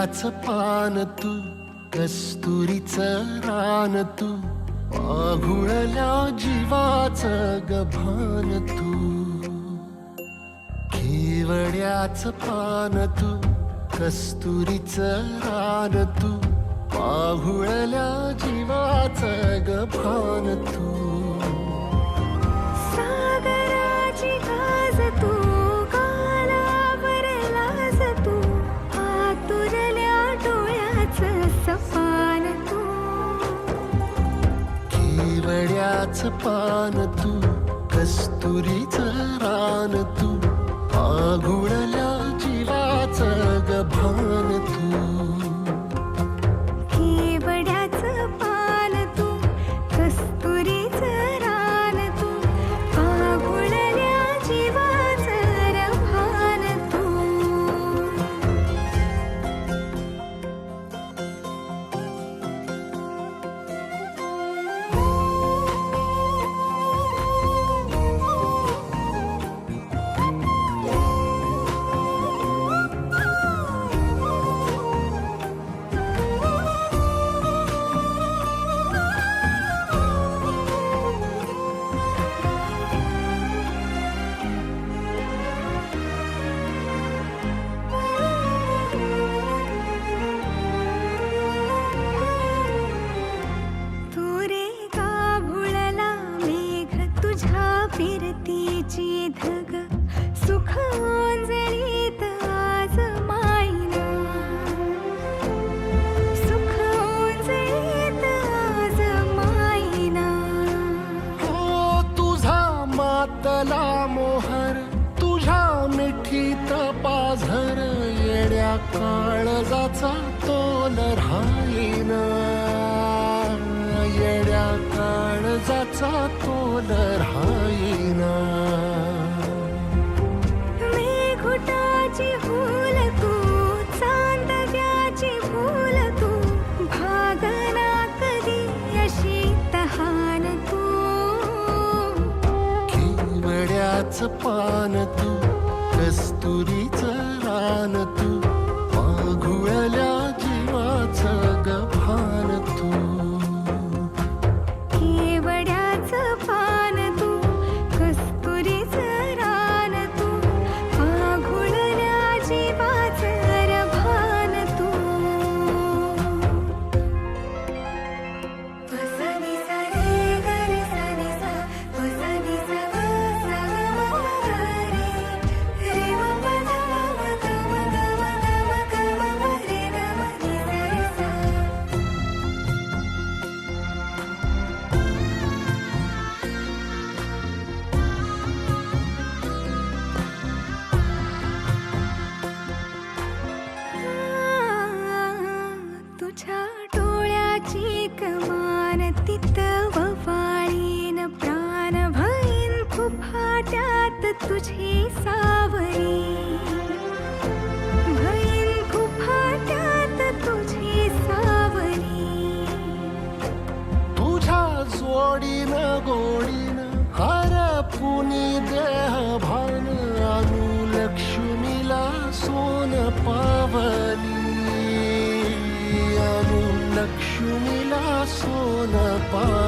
केवड्याचं पान तू, कस्तुरीचं रान तू, आघुळल्या जीवाचं गभान तू. केवड्याचं पान तू, कस्तुरीचं रान तू, आघुळल्या जीवाचं गभान तू. सागराची गाज तू, गालावर लाज तू, आतुरल्या डोळ्याचं सपान तू. केवड्याचं पान तू, कस्तुरीचं रान तू, आघुळल्या जीवाचं गभान तू. केवड्याचं पान तू, कस्तुरीचं रान तू, आघुळल्या जीवाचं रभान तू. फिरतीची धग सुख ओंजळीत आज मायना, सुख ओंजळीत आज मायना. हो तुझा मातला मोहर, तुझ्या मिठीत पाझर, येड्या काळजाचा तोल राहीना, येड्या काळजाचा तोल राहीना. मेघुटाची फूल तू, चांदव्याची फूल तू, भागना कधी अशी तहान तू. केवड्याचं पान तू, कस्तुरीचं रान तू, आघुळल्या जीवाचं गभान तू. केवड्याचं पान तू, कस्तुरीचं रान तू, आघुळल्या जीवाचं रभान तू. वसनी सा रे ग रे सा नि सा, वसनी सा ग सा ग म ग रे, रे म प ध म ग म ग म ग म ग म म रे ग म नि सा रे सा. तुझ्या डोळ्याची कमान तिथं ववाळीन प्राण भईन फुफाट्यात तुझी सावरी, भईन फुफाट्यात तुझी सावरी. तुझ्या जोडीनं गोडीनं हरपुनी देह भान, आणू लक्ष्मीला सोन पावली, आणू लक्ष्मीला सोन पावली.